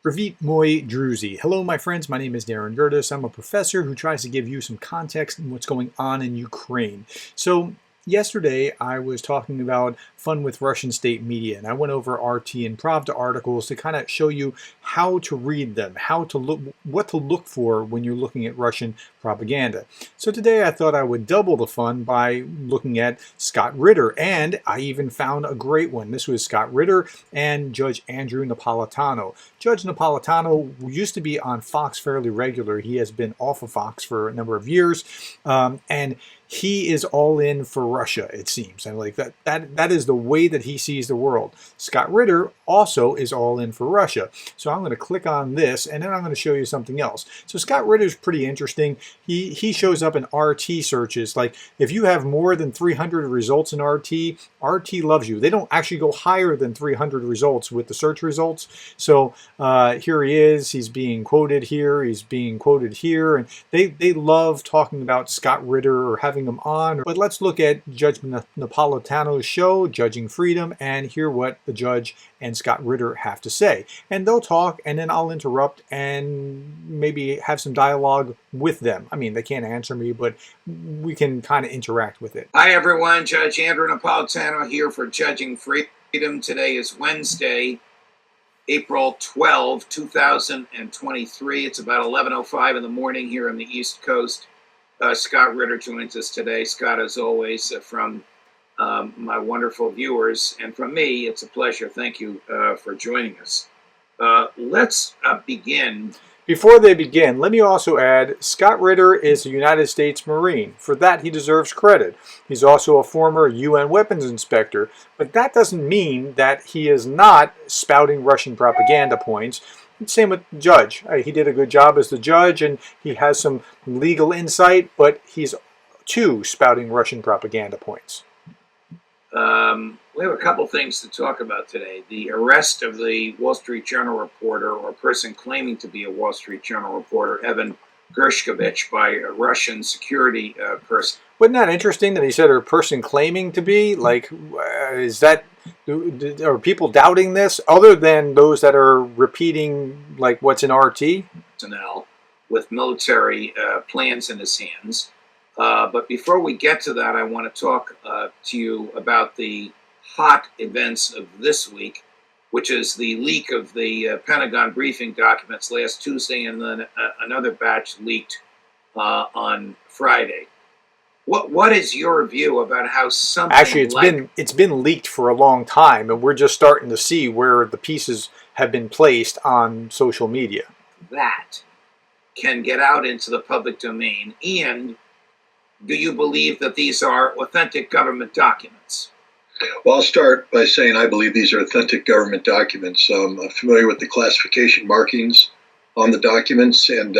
Pravit Moy Druzy. Hello, my friends. My name is Darren Gerdes. I'm a professor who tries to give you some context on what's going on in Ukraine. So, yesterday I was talking about fun with Russian state media, and I went over RT and Pravda articles to kind of show you how to read them, how to look, what to look for when you're looking at Russian propaganda. So today I thought I would double the fun by looking at Scott Ritter, and I even found a great one. This was Scott Ritter and Judge Andrew Napolitano. Judge Napolitano used to be on Fox fairly regular. He has been off of Fox for a number of years, and he is all in for Russia, it seems. And like that is the way that he sees the world. Scott Ritter also is all in for Russia. So I'm going to click on this, and then I'm going to show you something else. So Scott Ritter is pretty interesting. He shows up in RT searches. Like if you have more than 300 results in RT, RT loves you. They don't actually go higher than 300 results with the search results. So here he is. He's being quoted here. He's being quoted here. And they love talking about Scott Ritter or having him on. But let's look at Judge Napolitano's show, Judging Freedom, and hear what the judge and Scott Ritter have to say. And they'll talk, and then I'll interrupt and maybe have some dialogue with them. I mean, they can't answer me, but we can kind of interact with it. Hi, everyone. Judge Andrew Napolitano here for Judging Freedom. Today is Wednesday, April 12, 2023. It's about 11:05 in the morning here on the East Coast. Scott Ritter joins us today. Scott, as always, from my wonderful viewers, and from me, it's a pleasure. Thank you for joining us. Let's begin. Before they begin, let me also add, Scott Ritter is a United States Marine. For that, he deserves credit. He's also a former UN weapons inspector, but that doesn't mean that he is not spouting Russian propaganda points. Same with the judge. He did a good job as the judge, and he has some legal insight, but he's too spouting Russian propaganda points. We have a couple things to talk about today. The arrest of the Wall Street Journal reporter, or person claiming to be a Wall Street Journal reporter, Evan Gershkovich, by a Russian security person. Wasn't that interesting that he said a person claiming to be? Like, are people doubting this other than those that are repeating like what's in RT? Personnel with military plans in his hands. But before we get to that, I want to talk to you about the hot events of this week, which is the leak of the Pentagon briefing documents last Tuesday, and then another batch leaked on Friday. What is your view about how something it's been leaked for a long time, and we're just starting to see where the pieces have been placed on social media that can get out into the public domain? And do you believe that these are authentic government documents? Well, I'll start by saying I believe these are authentic government documents. I'm familiar with the classification markings on the documents, and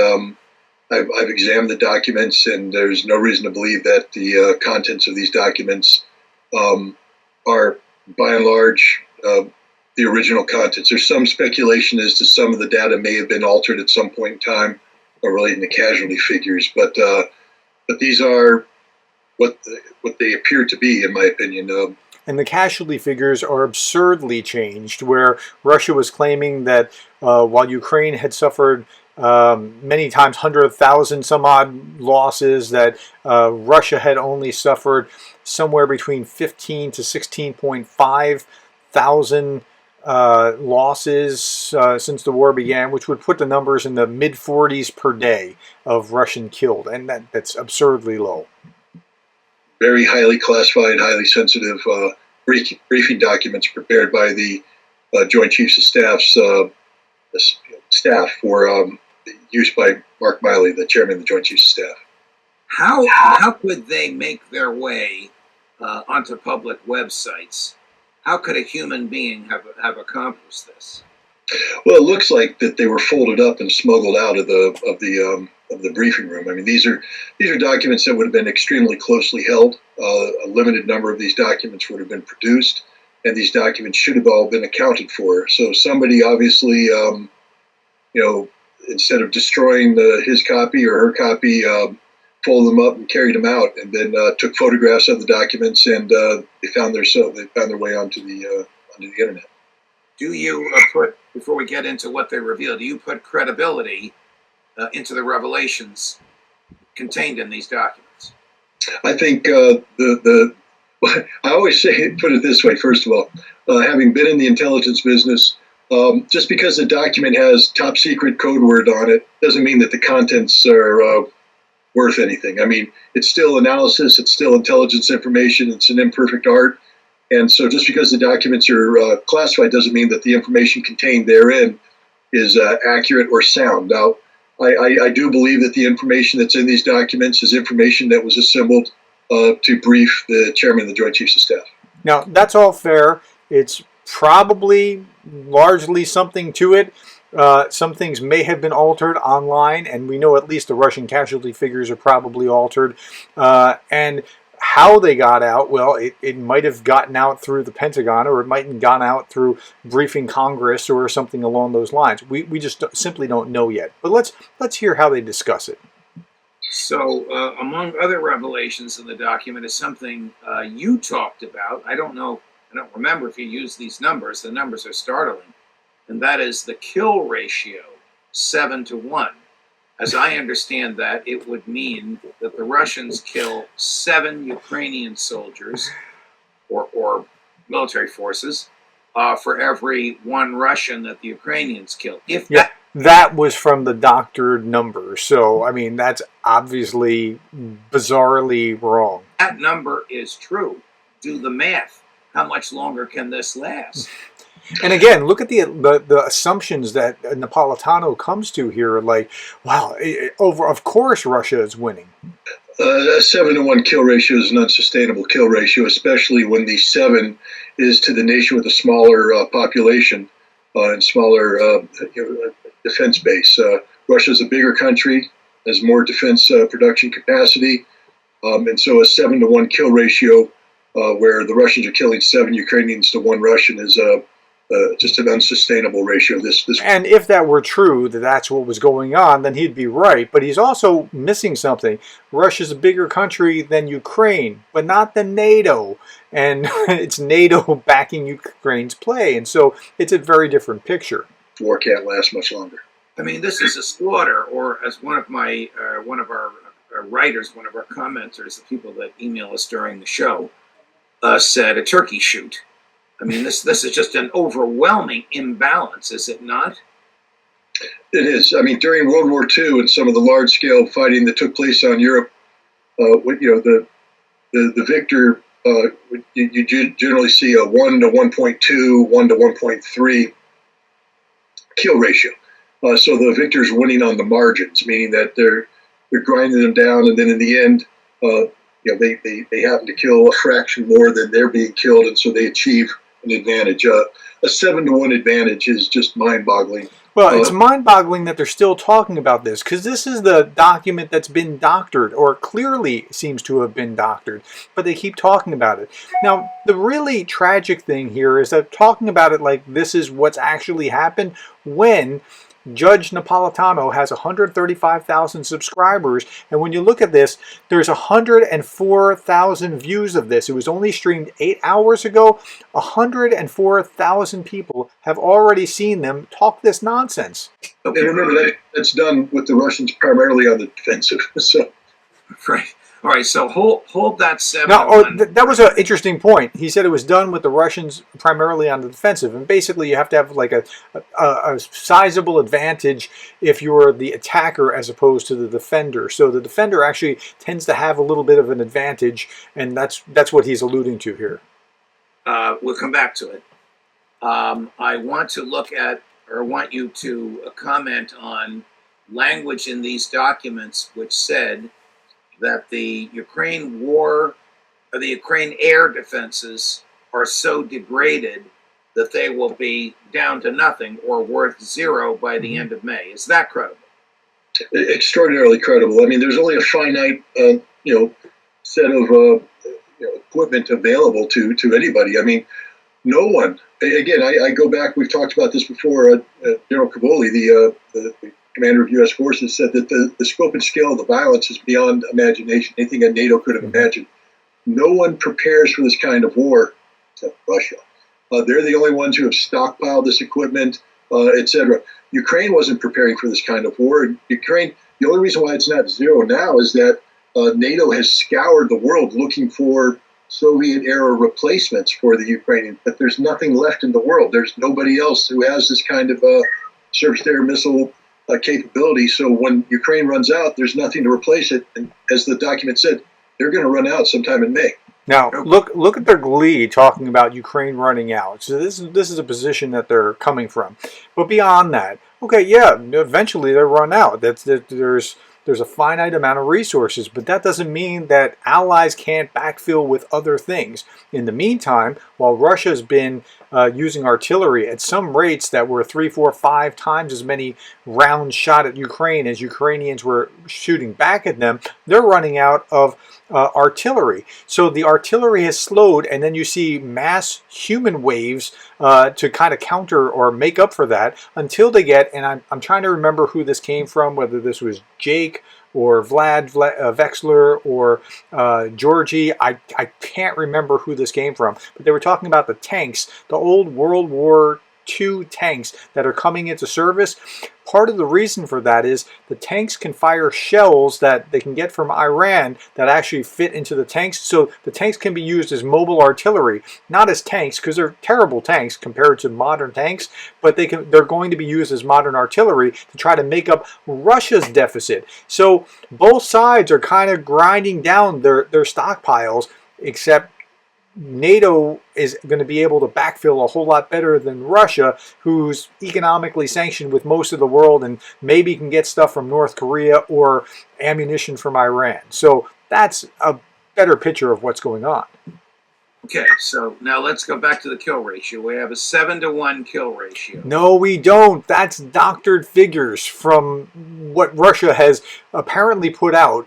I've examined the documents, and there's no reason to believe that the contents of these documents are, by and large, the original contents. There's some speculation as to some of the data may have been altered at some point in time relating to casualty figures, but these are what they appear to be, in my opinion. And the casualty figures are absurdly changed, where Russia was claiming that while Ukraine had suffered many times 100,000 some odd losses, that Russia had only suffered somewhere between 15 to 16.5 thousand losses since the war began, which would put the numbers in the mid-40s per day of Russian killed, and that's absurdly low. Very highly classified, highly sensitive briefing documents prepared by the Joint Chiefs of Staff's staff for use by Mark Miley, the chairman of the Joint Chiefs of Staff. How could they make their way onto public websites? How could a human being have accomplished this? Well, it looks like that they were folded up and smuggled out of the briefing room. I mean, these are documents that would have been extremely closely held. A limited number of these documents would have been produced, and these documents should have all been accounted for. So somebody obviously, instead of destroying his copy or her copy, folded them up and carried them out, and then took photographs of the documents, and they found their way onto the internet. do you put, before we get into what they reveal, do you put credibility into the revelations contained in these documents? I think I always say, put it this way, first of all, having been in the intelligence business, just because the document has top secret code word on it doesn't mean that the contents are worth anything. I mean, it's still analysis, it's still intelligence information, it's an imperfect art. And so just because the documents are classified doesn't mean that the information contained therein is accurate or sound. Now, I do believe that the information that's in these documents is information that was assembled to brief the chairman of the Joint Chiefs of Staff. Now, that's all fair. It's probably largely something to it. Some things may have been altered online, and we know at least the Russian casualty figures are probably altered. And how they got out, well, it might have gotten out through the Pentagon, or it might have gone out through briefing Congress or something along those lines. We just simply don't know yet. But let's hear how they discuss it. So, among other revelations in the document is something you talked about. I don't remember if you used these numbers. The numbers are startling. And that is the kill ratio, 7-1. As I understand that, it would mean that the Russians kill 7 Ukrainian soldiers or military forces for every 1 Russian that the Ukrainians kill. If that was from the doctored numbers. So, I mean, that's obviously bizarrely wrong. That number is true. Do the math. How much longer can this last? And again, look at the assumptions that Napolitano comes to here. Like, wow, of course Russia is winning. A 7-1 kill ratio is an unsustainable kill ratio, especially when the 7 is to the nation with a smaller population and smaller defense base. Russia is a bigger country, has more defense production capacity, and so a 7-1 kill ratio, where the Russians are killing 7 Ukrainians to 1 Russian, is just an unsustainable ratio. And if that were true, that that's what was going on, then he'd be right. But he's also missing something. Russia's a bigger country than Ukraine, but not than NATO. And it's NATO backing Ukraine's play. And so it's a very different picture. War can't last much longer. I mean, this is a slaughter, or as one of our writers, one of our commenters, the people that email us during the show, said, a turkey shoot. I mean, this is just an overwhelming imbalance, is it not? It is. I mean, during World War II and some of the large-scale fighting that took place on Europe, the victor, you generally see a 1 to 1.2, 1 to 1.3 kill ratio. So the victor's winning on the margins, meaning that they're grinding them down, and then in the end, they happen to kill a fraction more than they're being killed, and so they achieve an advantage. A 7-1 advantage is just mind-boggling. Well, it's mind-boggling that they're still talking about this, because this is the document that's been doctored, or clearly seems to have been doctored, but they keep talking about it. Now, the really tragic thing here is that talking about it like this is what's actually happened when Judge Napolitano has 135,000 subscribers, and when you look at this, there's 104,000 views of this. It was only streamed 8 hours ago. 104,000 people have already seen them talk this nonsense. And remember, that's done with the Russians primarily on the defensive. So, right. All right, so hold that 7. Now, that was an interesting point. He said it was done with the Russians primarily on the defensive, and basically you have to have like a sizable advantage if you're the attacker as opposed to the defender. So the defender actually tends to have a little bit of an advantage, and that's what he's alluding to here. We'll come back to it. I want you to comment on language in these documents which said that the Ukraine air defenses are so degraded that they will be down to nothing or worth 0 by the end of May. Is that credible? Extraordinarily credible. I mean, there's only a finite, set of equipment available to anybody. I mean, no one. Again, I go back. We've talked about this before. General Cavoli, the commander of U.S. forces, said that the scope and scale of the violence is beyond imagination, anything that NATO could have imagined. No one prepares for this kind of war except Russia. They're the only ones who have stockpiled this equipment, etc. Ukraine wasn't preparing for this kind of war. Ukraine, the only reason why it's not zero now is that NATO has scoured the world looking for Soviet-era replacements for the Ukrainians, but there's nothing left in the world. There's nobody else who has this kind of surface-to-air missile capability. So when Ukraine runs out, there's nothing to replace it. And as the document said, they're going to run out sometime in May. Now, look at their glee talking about Ukraine running out. So this is a position that they're coming from. But beyond that, okay, yeah, eventually they'll run out. There's a finite amount of resources, but that doesn't mean that allies can't backfill with other things. In the meantime, while Russia's been using artillery at some rates that were 3, 4, 5 times as many rounds shot at Ukraine as Ukrainians were shooting back at them, they're running out of artillery. So the artillery has slowed, and then you see mass human waves to kind of counter or make up for that until they get, and I'm trying to remember who this came from, whether this was Jake or Vlad Vexler or Georgie. I can't remember who this came from, but they were talking about the tanks, the old World War II tanks that are coming into service. Part of the reason for that is the tanks can fire shells that they can get from Iran that actually fit into the tanks. So the tanks can be used as mobile artillery, not as tanks, because they're terrible tanks compared to modern tanks, but they're going to be used as modern artillery to try to make up Russia's deficit. So both sides are kind of grinding down their stockpiles, except NATO is going to be able to backfill a whole lot better than Russia, who's economically sanctioned with most of the world and maybe can get stuff from North Korea or ammunition from Iran. So that's a better picture of what's going on. Okay, so now let's go back to the kill ratio. We have a 7-to-1 kill ratio. No, we don't. That's doctored figures from what Russia has apparently put out.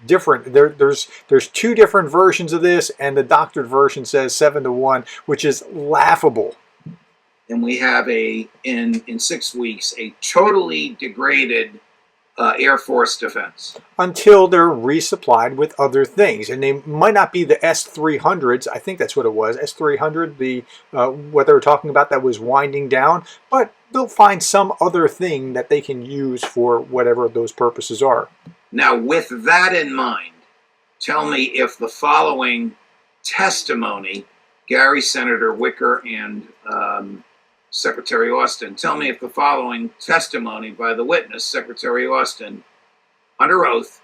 Different. There's 2 different versions of this, and the doctored version says 7-to-1, which is laughable. And we have in 6 weeks a totally degraded Air Force defense. Until they're resupplied with other things. And they might not be the S-300s, I think that's what it was, S-300, what they were talking about that was winding down, but they'll find some other thing that they can use for whatever those purposes are. Now, with that in mind, tell me if the following testimony, Gary, Senator Wicker, and Secretary Austin, tell me if the following testimony by the witness, Secretary Austin, under oath,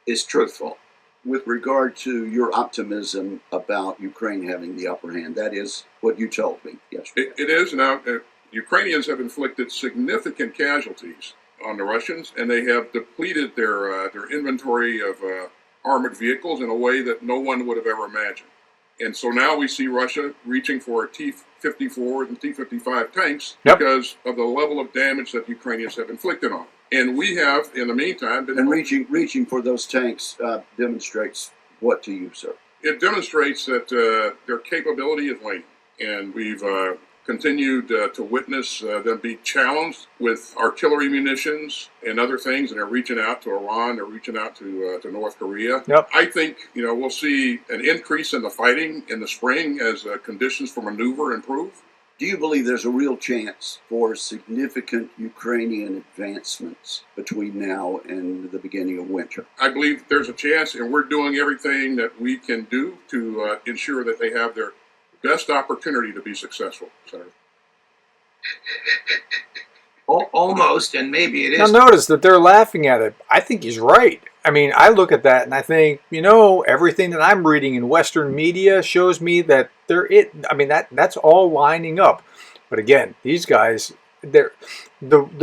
is truthful. With regard to your optimism about Ukraine having the upper hand, that is what you told me yesterday. It is. Now, Ukrainians have inflicted significant casualties on the Russians, and they have depleted their inventory of armored vehicles in a way that no one would have ever imagined. And so now we see Russia reaching for T-54 and T-55 tanks because of the level of damage that Ukrainians have inflicted on them. And we have, in the meantime, been... And reaching for those tanks demonstrates what to you, sir? It demonstrates that their capability is waning. And we've continued to witness them be challenged with artillery munitions and other things, and they're reaching out to Iran, they're reaching out to North Korea. Yep. I think we'll see an increase in the fighting in the spring as conditions for maneuver improve. Do you believe there's a real chance for significant Ukrainian advancements between now and the beginning of winter? I believe there's a chance, and we're doing everything that we can do to ensure that they have their best opportunity to be successful, Senator. Almost, and maybe it is. Now notice that they're laughing at it. I think he's right. I mean, I look at that and I think, everything that I'm reading in Western media shows me that that's all lining up. But again, these guys, the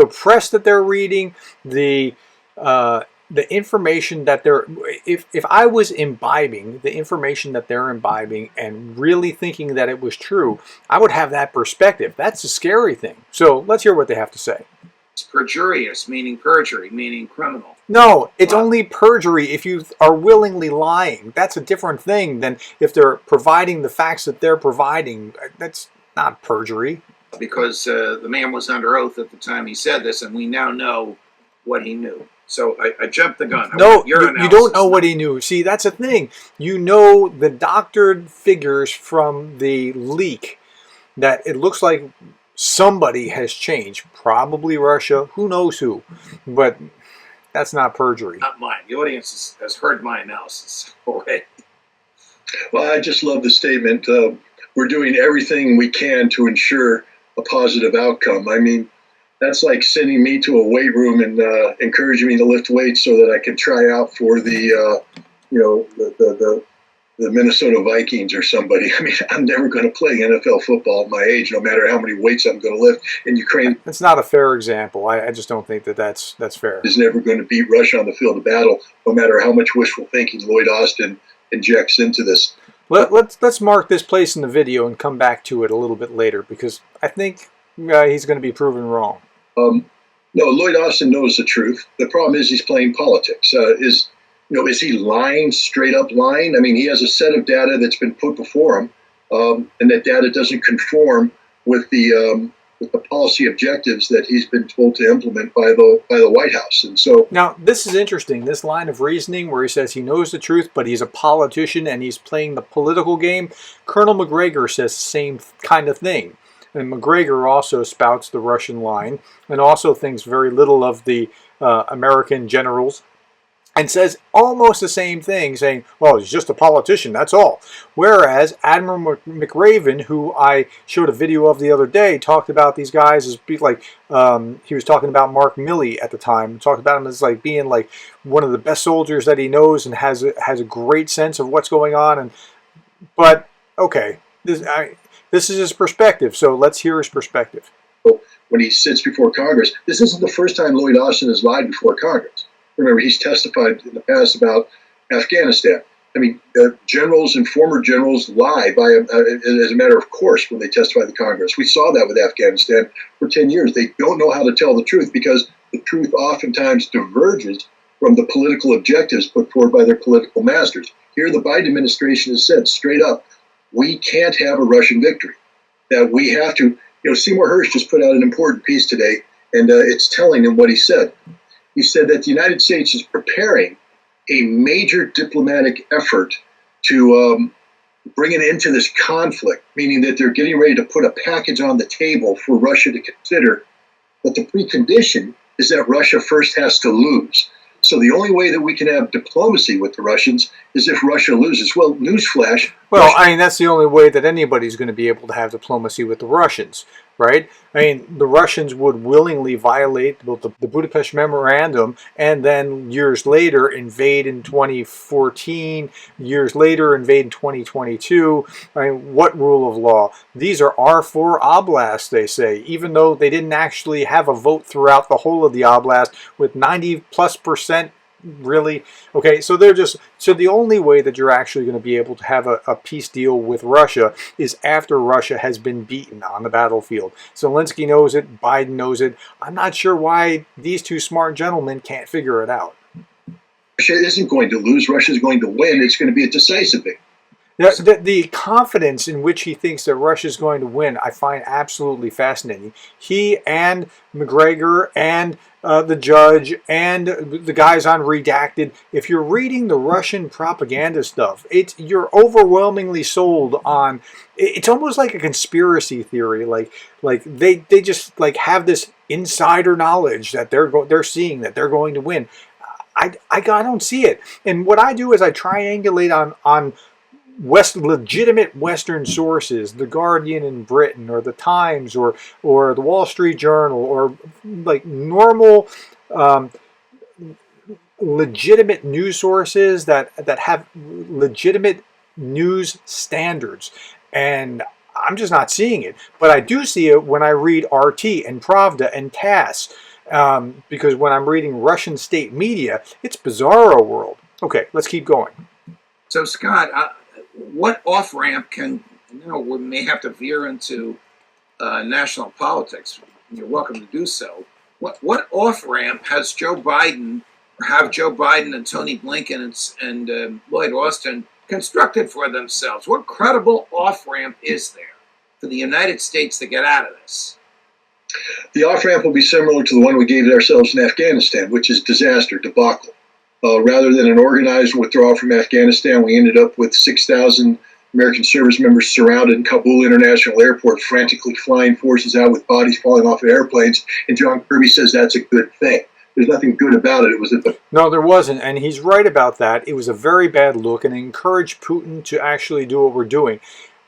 press that they're reading, the information that they're, if I was imbibing the information that they're imbibing and really thinking that it was true, I would have that perspective. That's a scary thing. So let's hear what they have to say. It's perjurious, meaning perjury, meaning criminal. No, it's only perjury if you are willingly lying. That's a different thing than if they're providing the facts that they're providing. That's not perjury. Because the man was under oath at the time he said this, and we now know what he knew. So I jumped the gun. No, you don't know what he knew. See, that's the thing. You know the doctored figures from the leak. that it looks like somebody has changed. Probably Russia, who knows who, but that's not perjury. Not mine. The audience has heard my analysis already. Well, I just love the statement. We're doing everything we can to ensure a positive outcome. I mean, that's like sending me to a weight room and encouraging me to lift weights so that I can try out for the Minnesota Vikings or somebody. I mean, I'm never going to play NFL football at my age, no matter how many weights I'm going to lift. And Ukraine That's not a fair example. I just don't think that's fair. is never going to beat Russia on the field of battle, no matter how much wishful thinking Lloyd Austin injects into this. Let's mark this place in the video and come back to it a little bit later, because I think he's going to be proven wrong. No, Lloyd Austin knows the truth. The problem is he's playing politics. Is he lying, straight up lying? I mean, he has a set of data that's been put before him, and that data doesn't conform with the policy objectives that he's been told to implement by the White House. And so now this is interesting. This line of reasoning where he says he knows the truth, but he's a politician and he's playing the political game. Colonel McGregor says the same kind of thing. And McGregor also spouts the Russian line and also thinks very little of the American generals and says almost the same thing, saying, well, he's just a politician, that's all. Whereas Admiral McRaven, who I showed a video of the other day, talked about these guys as like, he was talking about Mark Milley at the time, talked about him as like being like one of the best soldiers that he knows and has a great sense of what's going on. But okay, this is his perspective, so let's hear his perspective. when he sits before Congress, this isn't the first time Lloyd Austin has lied before Congress. Remember, he's testified in the past about Afghanistan. I mean, generals and former generals lie as a matter of course when they testify to Congress. We saw that with Afghanistan for 10 years. They don't know how to tell the truth because the truth oftentimes diverges from the political objectives put forward by their political masters. Here, the Biden administration has said straight up, we can't have a Russian victory. That we have to, Seymour Hersh just put out an important piece today, and it's telling him what he said. He said that the United States is preparing a major diplomatic effort to bring an end to this conflict, meaning that they're getting ready to put a package on the table for Russia to consider. But the precondition is that Russia first has to lose. So the only way that we can have diplomacy with the Russians is if Russia loses. Well, newsflash. Well, I mean, that's the only way that anybody's going to be able to have diplomacy with the Russians, right? I mean, the Russians would willingly violate both the Budapest Memorandum and then years later invade in 2014, years later invade in 2022. I mean, what rule of law? These are R4 oblasts, they say, even though they didn't actually have a vote throughout the whole of the oblast with 90+% really. Okay, so the only way that you're actually going to be able to have a peace deal with Russia is after Russia has been beaten on the battlefield. Zelensky knows it, Biden knows it. I'm not sure why these two smart gentlemen can't figure it out. Russia isn't going to lose. Russia is going to win. It's going to be a decisive victory. The confidence in which he thinks that Russia is going to win, I find absolutely fascinating. He and McGregor and the judge and the guys on Redacted, if you're reading the Russian propaganda stuff, you're overwhelmingly sold on. It's almost like a conspiracy theory. Like they just like have this insider knowledge that they're seeing that they're going to win. I don't see it. And what I do is I triangulate on legitimate Western sources, The Guardian in Britain, or The Times, or The Wall Street Journal, or like normal, legitimate news sources that have legitimate news standards. And I'm just not seeing it. But I do see it when I read RT and Pravda and TASS, because when I'm reading Russian state media, it's bizarro world. Okay, let's keep going. So, Scott, what off-ramp we may have to veer into national politics. You're welcome to do so. What off-ramp has Joe Biden, or have Joe Biden and Tony Blinken and Lloyd Austin constructed for themselves? What credible off-ramp is there for the United States to get out of this? The off-ramp will be similar to the one we gave ourselves in Afghanistan, which is disaster, debacle. Rather than an organized withdrawal from Afghanistan, we ended up with 6,000 American service members surrounded in Kabul International Airport, frantically flying forces out with bodies falling off of airplanes. And John Kirby says that's a good thing. There's nothing good about it. It was at the No, there wasn't, and he's right about that. It was a very bad look, and encouraged Putin to actually do what we're doing.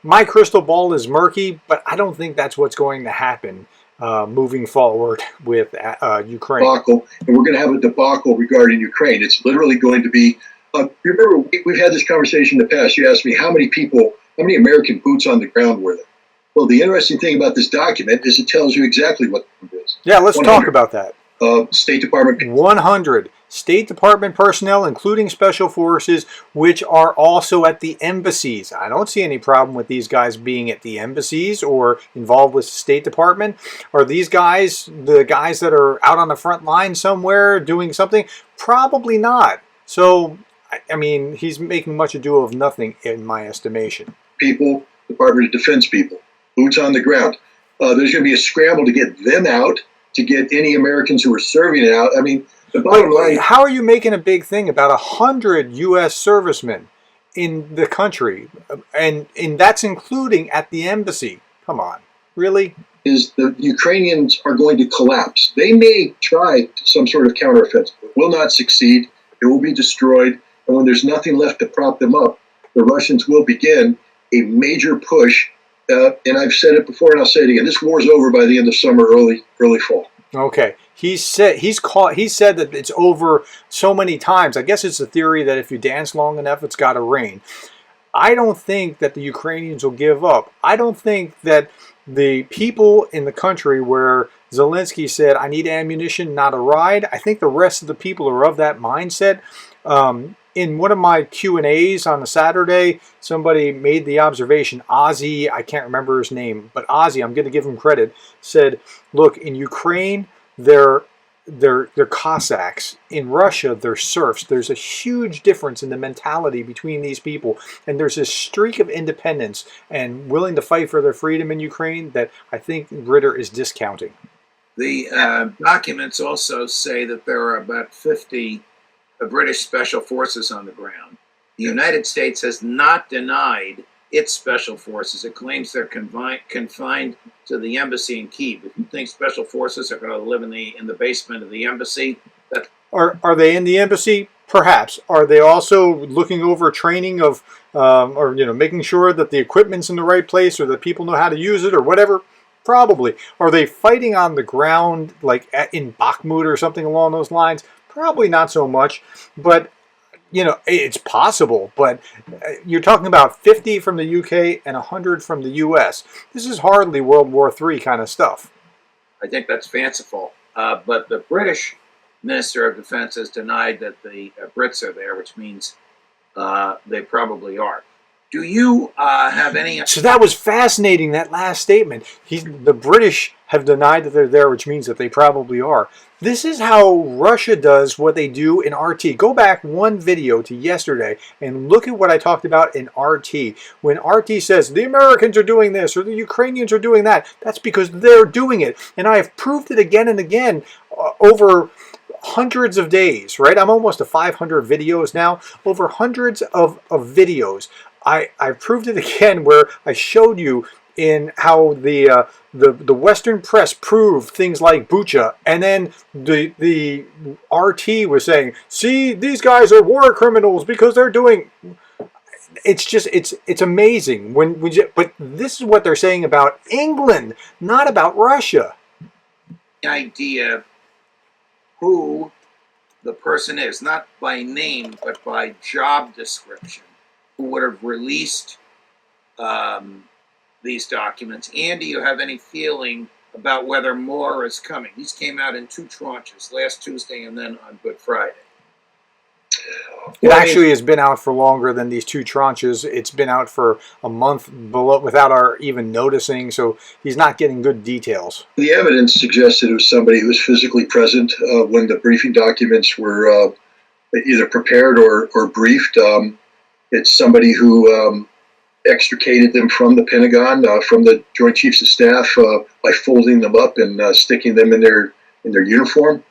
My crystal ball is murky, but I don't think that's what's going to happen moving forward with Ukraine. debacle, and we're going to have a debacle regarding Ukraine. It's literally going to be. You remember, we've had this conversation in the past. You asked me how many American boots on the ground were there? Well, the interesting thing about this document is it tells you exactly what the number is. Yeah, let's 100. talk about that. State Department. 100 State Department personnel, including special forces, which are also at the embassies. I don't see any problem with these guys being at the embassies or involved with the State Department. Are these guys the guys that are out on the front line somewhere doing something? Probably not. So, I mean, he's making much ado of nothing in my estimation. People, Department of Defense people, boots on the ground. There's going to be a scramble to get them out, to get any Americans who are serving it out. I mean, the bottom line. How are you making a big thing about 100 U.S. servicemen in the country, and that's including at the embassy? Come on, really? Is the Ukrainians are going to collapse. They may try some sort of counteroffensive, but will not succeed. It will be destroyed. And when there's nothing left to prop them up, the Russians will begin a major push. And I've said it before, and I'll say it again. This war is over by the end of summer, early fall. Okay. He said that it's over so many times. I guess it's a theory that if you dance long enough, it's got to rain. I don't think that the Ukrainians will give up. I don't think that the people in the country where Zelensky said, I need ammunition, not a ride, I think the rest of the people are of that mindset. In one of my Q&As on a Saturday, somebody made the observation, Ozzy, I can't remember his name, but Ozzy, I'm going to give him credit, said, look, in Ukraine, they're Cossacks. In Russia, they're serfs. There's a huge difference in the mentality between these people. And there's this streak of independence and willing to fight for their freedom in Ukraine that I think Ritter is discounting. The documents also say that there are about 50 British special forces on the ground. The United States has not denied its special forces. It claims they're confined to the embassy in Kyiv. If you think special forces are going to live in the basement of the embassy, that are they in the embassy? Perhaps. Are they also looking over training of, or making sure that the equipment's in the right place, or that people know how to use it, or whatever? Probably. Are they fighting on the ground, like in Bakhmut or something along those lines? Probably not so much, but it's possible. But you're talking about 50 from the UK and 100 from the US. This is hardly World War III kind of stuff. I think that's fanciful. But the British Minister of Defense has denied that the Brits are there, which means they probably are. Do you have any? So that was fascinating, that last statement. The British have denied that they're there, which means that they probably are. This is how Russia does what they do in RT. Go back one video to yesterday and look at what I talked about in RT. When RT says the Americans are doing this or the Ukrainians are doing that, that's because they're doing it. And I have proved it again and again over hundreds of days, right? I'm almost to 500 videos now, over hundreds of videos. I proved it again where I showed you in how the Western press proved things like Bucha, and then the RT was saying, see, these guys are war criminals because they're doing. It's just it's amazing but this is what they're saying about England, not about Russia. Idea who the person is, not by name but by job description, who would have released these documents? And do you have any feeling about whether more is coming? These came out in 2 tranches, last Tuesday and then on Good Friday. It actually has been out for longer than these 2 tranches. It's been out for a month without our even noticing, so he's not getting good details. The evidence suggests that it was somebody who was physically present when the briefing documents were either prepared or briefed. It's somebody who extricated them from the Pentagon, from the Joint Chiefs of Staff, by folding them up and sticking them in their uniform,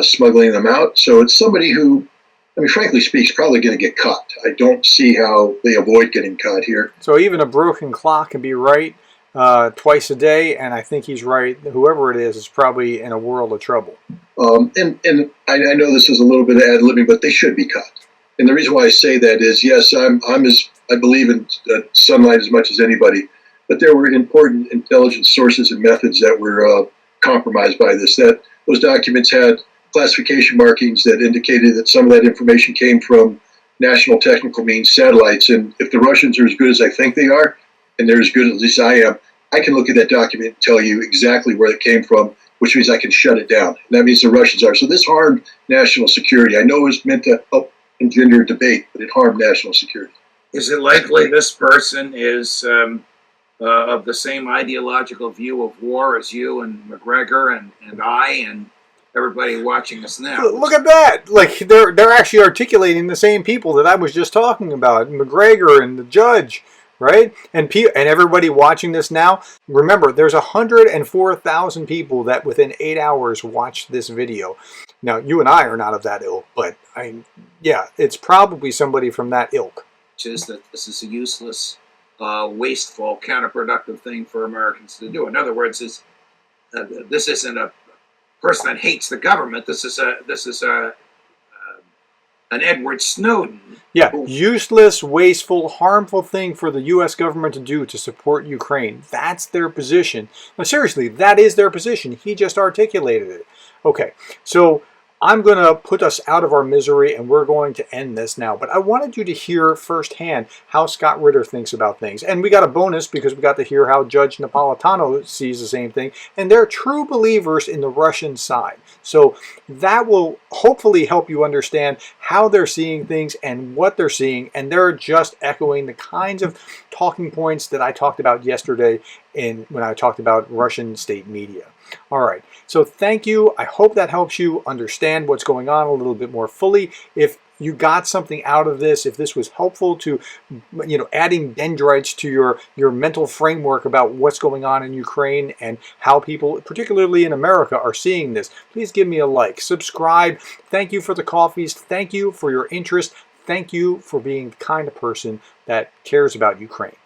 smuggling them out. So it's somebody who I mean, frankly speaking, probably going to get caught. I don't see how they avoid getting caught here. So even a broken clock can be right twice a day, and I think he's right. Whoever it is probably in a world of trouble. And I know this is a little bit of ad-libbing, but they should be caught. And the reason why I say that is, yes, I believe in sunlight as much as anybody, but there were important intelligence sources and methods that were compromised by this. That those documents had classification markings that indicated that some of that information came from national technical means, satellites. And if the Russians are as good as I think they are, and they're as good as I am, I can look at that document and tell you exactly where it came from, which means I can shut it down. And that means the Russians are. So this harmed national security. I know it was meant to help engender debate, but it harmed national security. Is it likely this person is of the same ideological view of war as you and McGregor and I and everybody watching us now? Look at that! Like they're actually articulating the same people that I was just talking about, McGregor and the judge, right? And everybody watching this now. Remember, there's 104,000 people that within 8 hours watched this video. Now, you and I are not of that ilk, but yeah, it's probably somebody from that ilk. Which is that this is a useless, wasteful, counterproductive thing for Americans to do. In other words, this isn't a person that hates the government. This is an Edward Snowden. Yeah, useless, wasteful, harmful thing for the U.S. government to do to support Ukraine. That's their position. Now, seriously, that is their position. He just articulated it. Okay, so I'm going to put us out of our misery, and we're going to end this now. But I wanted you to hear firsthand how Scott Ritter thinks about things. And we got a bonus because we got to hear how Judge Napolitano sees the same thing. And they're true believers in the Russian side. So that will hopefully help you understand how they're seeing things and what they're seeing. And they're just echoing the kinds of talking points that I talked about yesterday when I talked about Russian state media. All right, so thank you. I hope that helps you understand what's going on a little bit more fully. If you got something out of this, if this was helpful to, adding dendrites to your mental framework about what's going on in Ukraine and how people, particularly in America, are seeing this, please give me a like, subscribe. Thank you for the coffees. Thank you for your interest. Thank you for being the kind of person that cares about Ukraine.